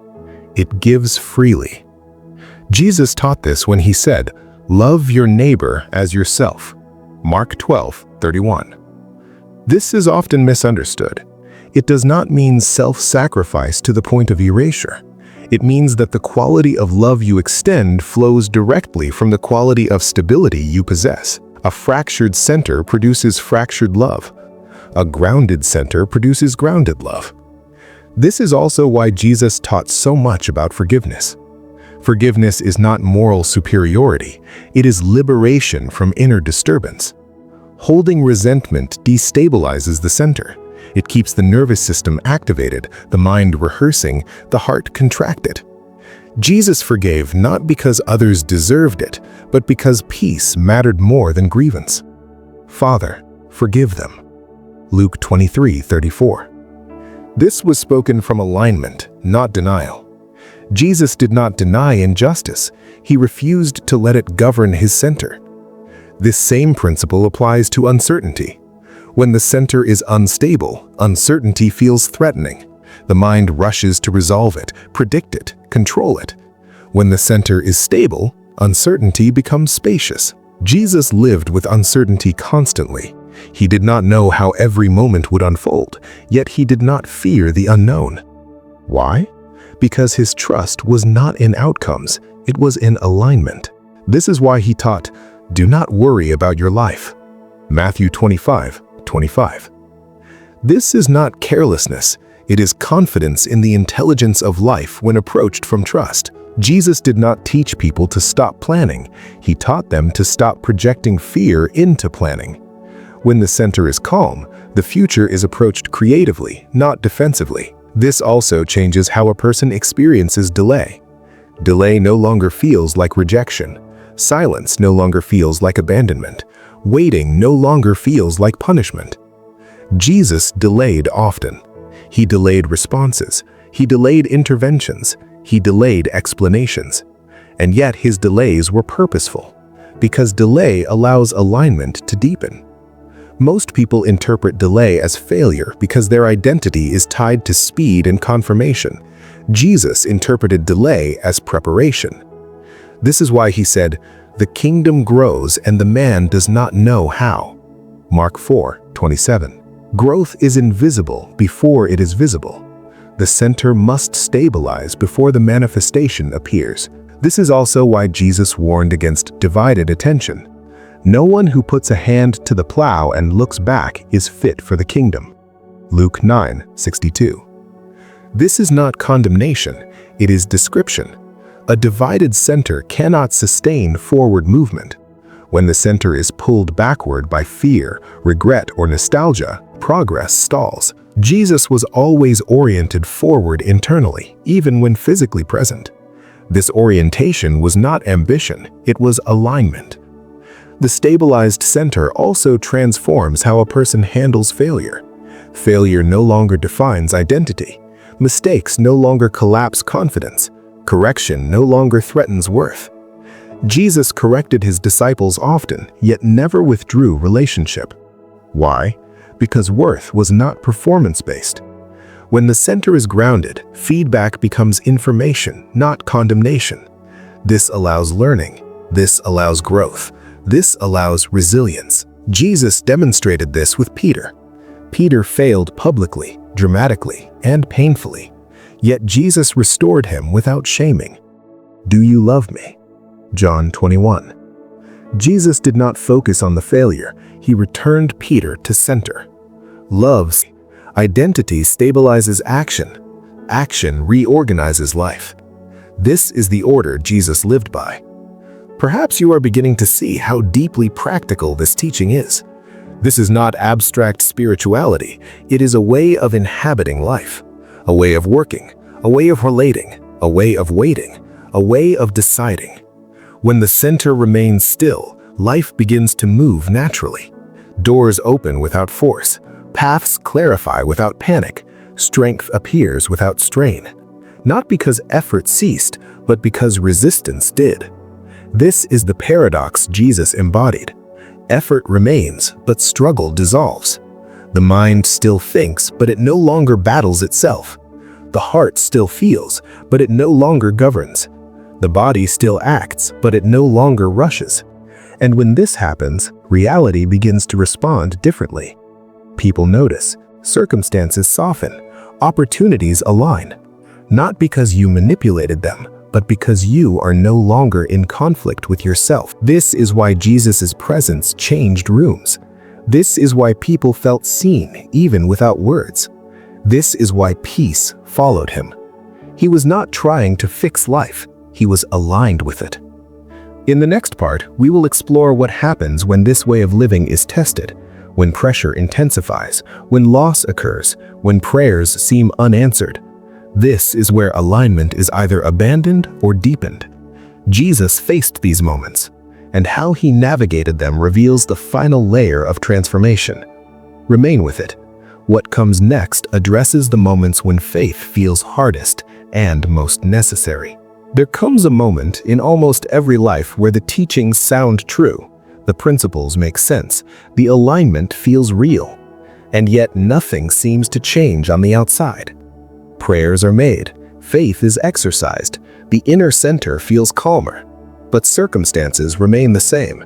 It gives freely. Jesus taught this when he said, "Love your neighbor as yourself." Mark 12:31. This is often misunderstood. It does not mean self-sacrifice to the point of erasure. It means that the quality of love you extend flows directly from the quality of stability you possess. A fractured center produces fractured love. A grounded center produces grounded love. This is also why Jesus taught so much about forgiveness. Forgiveness is not moral superiority. It is liberation from inner disturbance. Holding resentment destabilizes the center. It keeps the nervous system activated, the mind rehearsing, the heart contracted. Jesus forgave not because others deserved it, but because peace mattered more than grievance. "Father, forgive them." Luke 23:34. This was spoken from alignment, not denial. Jesus did not deny injustice. He refused to let it govern his center. This same principle applies to uncertainty. When the center is unstable, uncertainty feels threatening. The mind rushes to resolve it, predict it, control it. When the center is stable, uncertainty becomes spacious. Jesus lived with uncertainty constantly. He did not know how every moment would unfold, yet he did not fear the unknown. Why? Because his trust was not in outcomes, it was in alignment. This is why he taught, "Do not worry about your life." Matthew 25:25. This is not carelessness, it is confidence in the intelligence of life when approached from trust. Jesus did not teach people to stop planning. He taught them to stop projecting fear into planning. When the center is calm, the future is approached creatively, not defensively. This also changes how a person experiences delay. Delay no longer feels like rejection. Silence no longer feels like abandonment. Waiting no longer feels like punishment. Jesus delayed often. He delayed responses. He delayed interventions. He delayed explanations. And yet his delays were purposeful, because delay allows alignment to deepen. Most people interpret delay as failure because their identity is tied to speed and confirmation. Jesus interpreted delay as preparation. This is why he said, "The kingdom grows and the man does not know how." Mark 4:27. Growth is invisible before it is visible. The center must stabilize before the manifestation appears. This is also why Jesus warned against divided attention. No one who puts a hand to the plow and looks back is fit for the kingdom. Luke 9:62. This is not condemnation, it is description. A divided center cannot sustain forward movement. When the center is pulled backward by fear, regret, or nostalgia, progress stalls. Jesus was always oriented forward internally, even when physically present. This orientation was not ambition, it was alignment. The stabilized center also transforms how a person handles failure. Failure no longer defines identity. Mistakes no longer collapse confidence. Correction no longer threatens worth. Jesus corrected his disciples often, yet never withdrew relationship. Why? Because worth was not performance-based. When the center is grounded, feedback becomes information, not condemnation. This allows learning. This allows growth. This allows resilience. Jesus demonstrated this with Peter. Peter failed publicly, dramatically, and painfully. Yet Jesus restored him without shaming. "Do you love me?" John 21. Jesus did not focus on the failure. He returned Peter to center. Love's identity stabilizes action. Action reorganizes life. This is the order Jesus lived by. Perhaps you are beginning to see how deeply practical this teaching is. This is not abstract spirituality. It is a way of inhabiting life, a way of working, a way of relating, a way of waiting, a way of deciding. When the center remains still, life begins to move naturally. Doors open without force. Paths clarify without panic. Strength appears without strain. Not because effort ceased, but because resistance did. This is the paradox Jesus embodied. Effort remains, but struggle dissolves. The mind still thinks, but it no longer battles itself. The heart still feels, but it no longer governs. The body still acts, but it no longer rushes. And when this happens, reality begins to respond differently. People notice, circumstances soften, opportunities align. Not because you manipulated them, but because you are no longer in conflict with yourself. This is why Jesus' presence changed rooms. This is why people felt seen, even without words. This is why peace followed him. He was not trying to fix life. He was aligned with it. In the next part, we will explore what happens when this way of living is tested, when pressure intensifies, when loss occurs, when prayers seem unanswered. This is where alignment is either abandoned or deepened. Jesus faced these moments, and how he navigated them reveals the final layer of transformation. Remain with it. What comes next addresses the moments when faith feels hardest, and most necessary. There comes a moment in almost every life where the teachings sound true, the principles make sense, the alignment feels real, and yet nothing seems to change on the outside. Prayers are made, faith is exercised, the inner center feels calmer, but circumstances remain the same.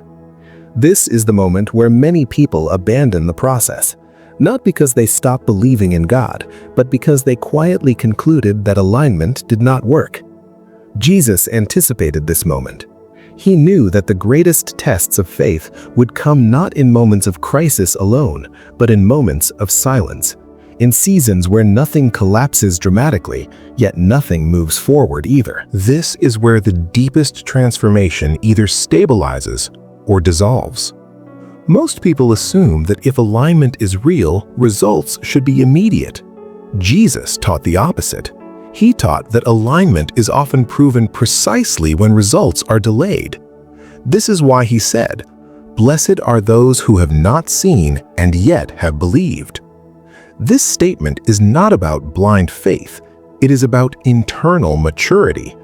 This is the moment where many people abandon the process, not because they stopped believing in God, but because they quietly concluded that alignment did not work. Jesus anticipated this moment. He knew that the greatest tests of faith would come not in moments of crisis alone, but in moments of silence, in seasons where nothing collapses dramatically, yet nothing moves forward either. This is where the deepest transformation either stabilizes or dissolves. Most people assume that if alignment is real, results should be immediate. Jesus taught the opposite. He taught that alignment is often proven precisely when results are delayed. This is why he said, "Blessed are those who have not seen and yet have believed." This statement is not about blind faith. It is about internal maturity.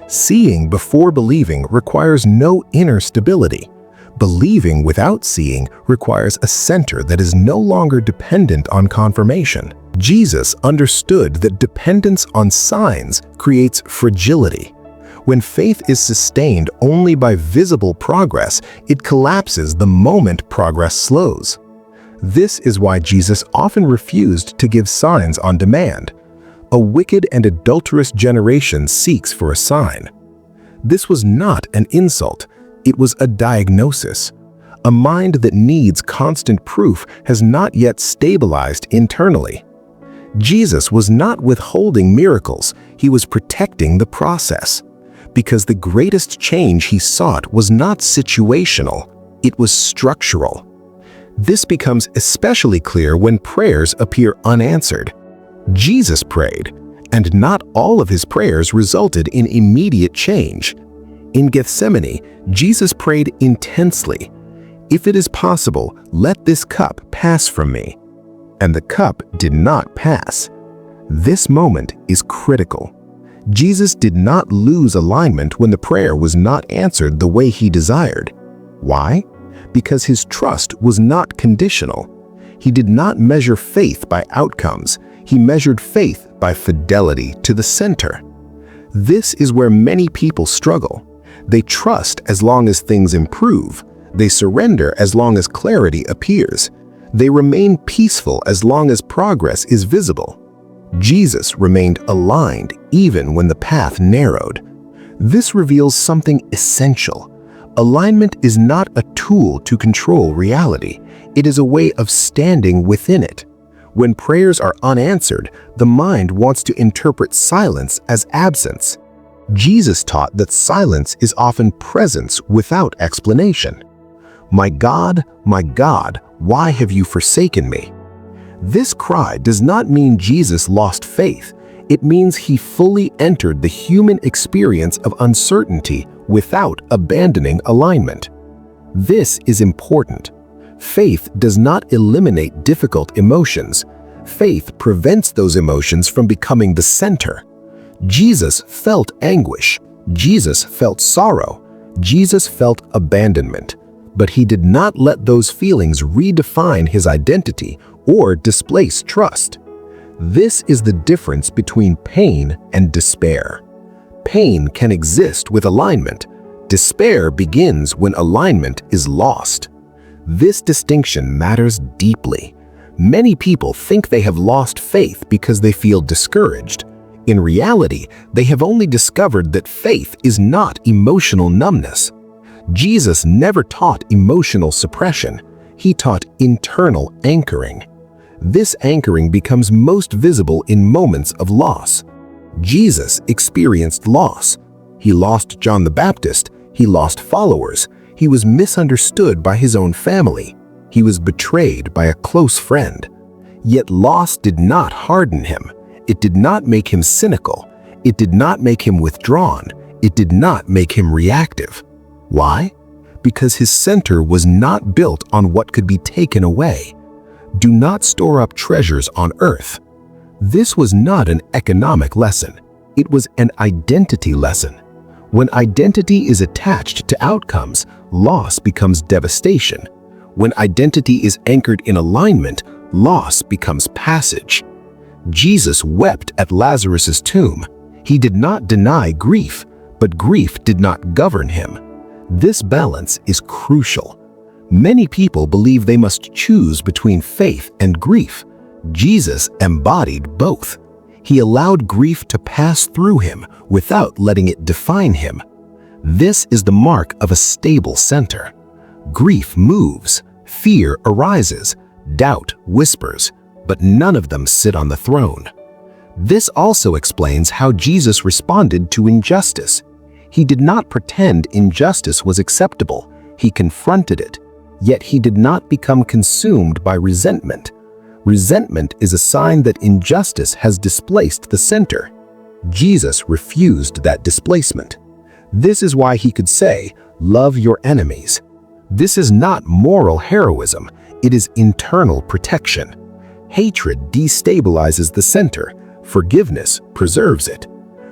Seeing before believing requires no inner stability. Believing without seeing requires a center that is no longer dependent on confirmation. Jesus understood that dependence on signs creates fragility. When faith is sustained only by visible progress, it collapses the moment progress slows. This is why Jesus often refused to give signs on demand. A wicked and adulterous generation seeks for a sign. This was not an insult. It was a diagnosis. A mind that needs constant proof has not yet stabilized internally. Jesus was not withholding miracles, he was protecting the process. Because the greatest change he sought was not situational, it was structural. This becomes especially clear when prayers appear unanswered. Jesus prayed, and not all of his prayers resulted in immediate change. In Gethsemane, Jesus prayed intensely, "If it is possible, let this cup pass from me." And the cup did not pass. This moment is critical. Jesus did not lose alignment when the prayer was not answered the way he desired. Why? Because his trust was not conditional. He did not measure faith by outcomes. He measured faith by fidelity to the center. This is where many people struggle. They trust as long as things improve. They surrender as long as clarity appears. They remain peaceful as long as progress is visible. Jesus remained aligned even when the path narrowed. This reveals something essential. Alignment is not a tool to control reality. It is a way of standing within it. When prayers are unanswered, the mind wants to interpret silence as absence. Jesus taught that silence is often presence without explanation. my God, why have you forsaken me?" This cry does not mean Jesus lost faith. It means he fully entered the human experience of uncertainty without abandoning alignment. This is important. Faith does not eliminate difficult emotions. Faith prevents those emotions from becoming the center. Jesus felt anguish. Jesus felt sorrow. Jesus felt abandonment. But he did not let those feelings redefine his identity or displace trust. This is the difference between pain and despair. Pain can exist with alignment. Despair begins when alignment is lost. This distinction matters deeply. Many people think they have lost faith because they feel discouraged. In reality, they have only discovered that faith is not emotional numbness. Jesus never taught emotional suppression. He taught internal anchoring. This anchoring becomes most visible in moments of loss. Jesus experienced loss. He lost John the Baptist. He lost followers. He was misunderstood by his own family. He was betrayed by a close friend. Yet loss did not harden him. It did not make him cynical. It did not make him withdrawn. It did not make him reactive. Why? Because his center was not built on what could be taken away. Do not store up treasures on earth. This was not an economic lesson. It was an identity lesson. When identity is attached to outcomes, loss becomes devastation. When identity is anchored in alignment, loss becomes passage. Jesus wept at Lazarus' tomb. He did not deny grief, but grief did not govern him. This balance is crucial. Many people believe they must choose between faith and grief. Jesus embodied both. He allowed grief to pass through him without letting it define him. This is the mark of a stable center. Grief moves, fear arises, doubt whispers, but none of them sit on the throne. This also explains how Jesus responded to injustice. He did not pretend injustice was acceptable. He confronted it. Yet he did not become consumed by resentment. Resentment is a sign that injustice has displaced the center. Jesus refused that displacement. This is why he could say, "Love your enemies." This is not moral heroism, it is internal protection. Hatred destabilizes the center. Forgiveness preserves it.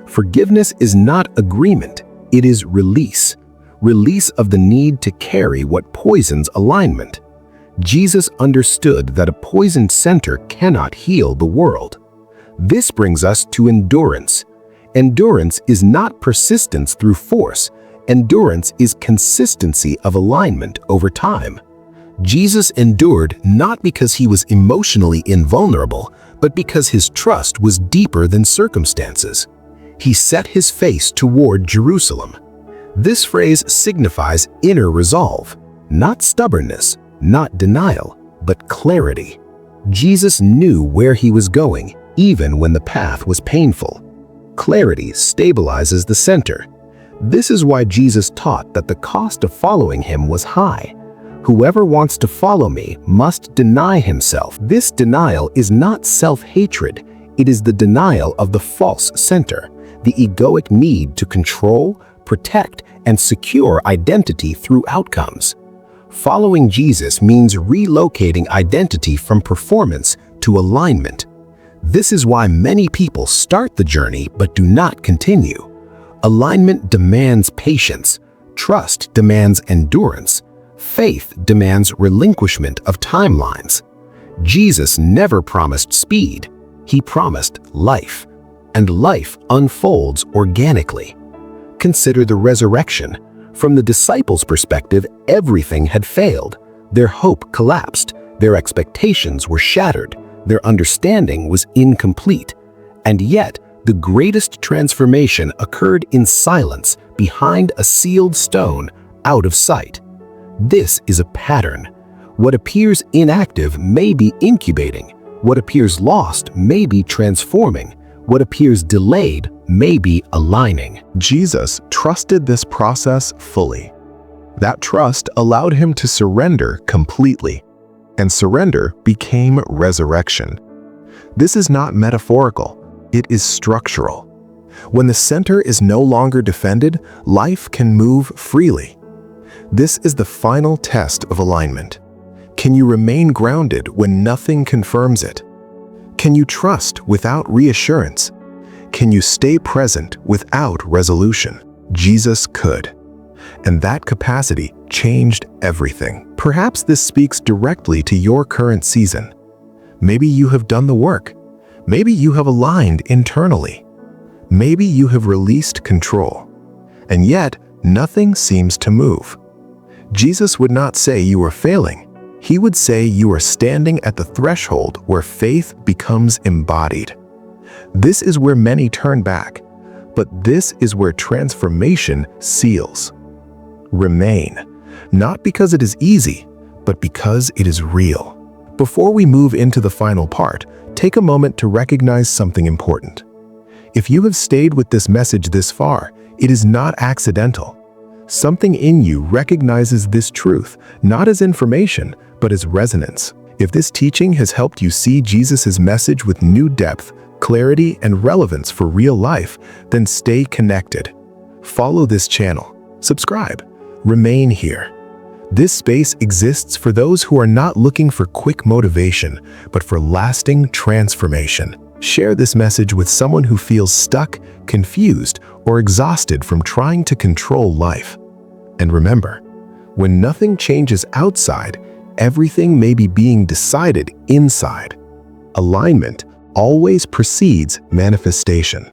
Forgiveness is not agreement, it is release. Release of the need to carry what poisons alignment. Jesus understood that a poisoned center cannot heal the world. This brings us to endurance. Endurance is not persistence through force. Endurance is consistency of alignment over time. Jesus endured not because he was emotionally invulnerable, but because his trust was deeper than circumstances. He set his face toward Jerusalem. This phrase signifies inner resolve, not stubbornness, not denial, but clarity. Jesus knew where he was going, even when the path was painful. Clarity stabilizes the center. This is why Jesus taught that the cost of following him was high. Whoever wants to follow me must deny himself. This denial is not self-hatred. It is the denial of the false center, the egoic need to control, protect, and secure identity through outcomes. Following Jesus means relocating identity from performance to alignment. This is why many people start the journey but do not continue. Alignment demands patience. Trust demands endurance. Faith demands relinquishment of timelines. Jesus never promised speed. He promised life, and life unfolds organically. Consider the resurrection. From the disciples' perspective, everything had failed. Their hope collapsed. Their expectations were shattered. Their understanding was incomplete. And yet, the greatest transformation occurred in silence behind a sealed stone, out of sight. This is a pattern. What appears inactive may be incubating. What appears lost may be transforming. What appears delayed may be aligning. Jesus trusted this process fully. That trust allowed him to surrender completely, and surrender became resurrection. This is not metaphorical, it is structural. When the center is no longer defended, life can move freely. This is the final test of alignment. Can you remain grounded when nothing confirms it? Can you trust without reassurance? Can you stay present without resolution? Jesus could. And that capacity changed everything. Perhaps this speaks directly to your current season. Maybe you have done the work. Maybe you have aligned internally. Maybe you have released control. And yet, nothing seems to move. Jesus would not say you are failing. He would say you are standing at the threshold where faith becomes embodied. This is where many turn back, but this is where transformation seals. Remain, not because it is easy, but because it is real. Before we move into the final part, take a moment to recognize something important. If you have stayed with this message this far, it is not accidental. Something in you recognizes this truth, not as information, but as resonance. If this teaching has helped you see Jesus' message with new depth, clarity, and relevance for real life, then stay connected. Follow this channel. Subscribe. Remain here. This space exists for those who are not looking for quick motivation, but for lasting transformation. Share this message with someone who feels stuck, confused, or exhausted from trying to control life. And remember, when nothing changes outside, everything may be being decided inside. Alignment always precedes manifestation.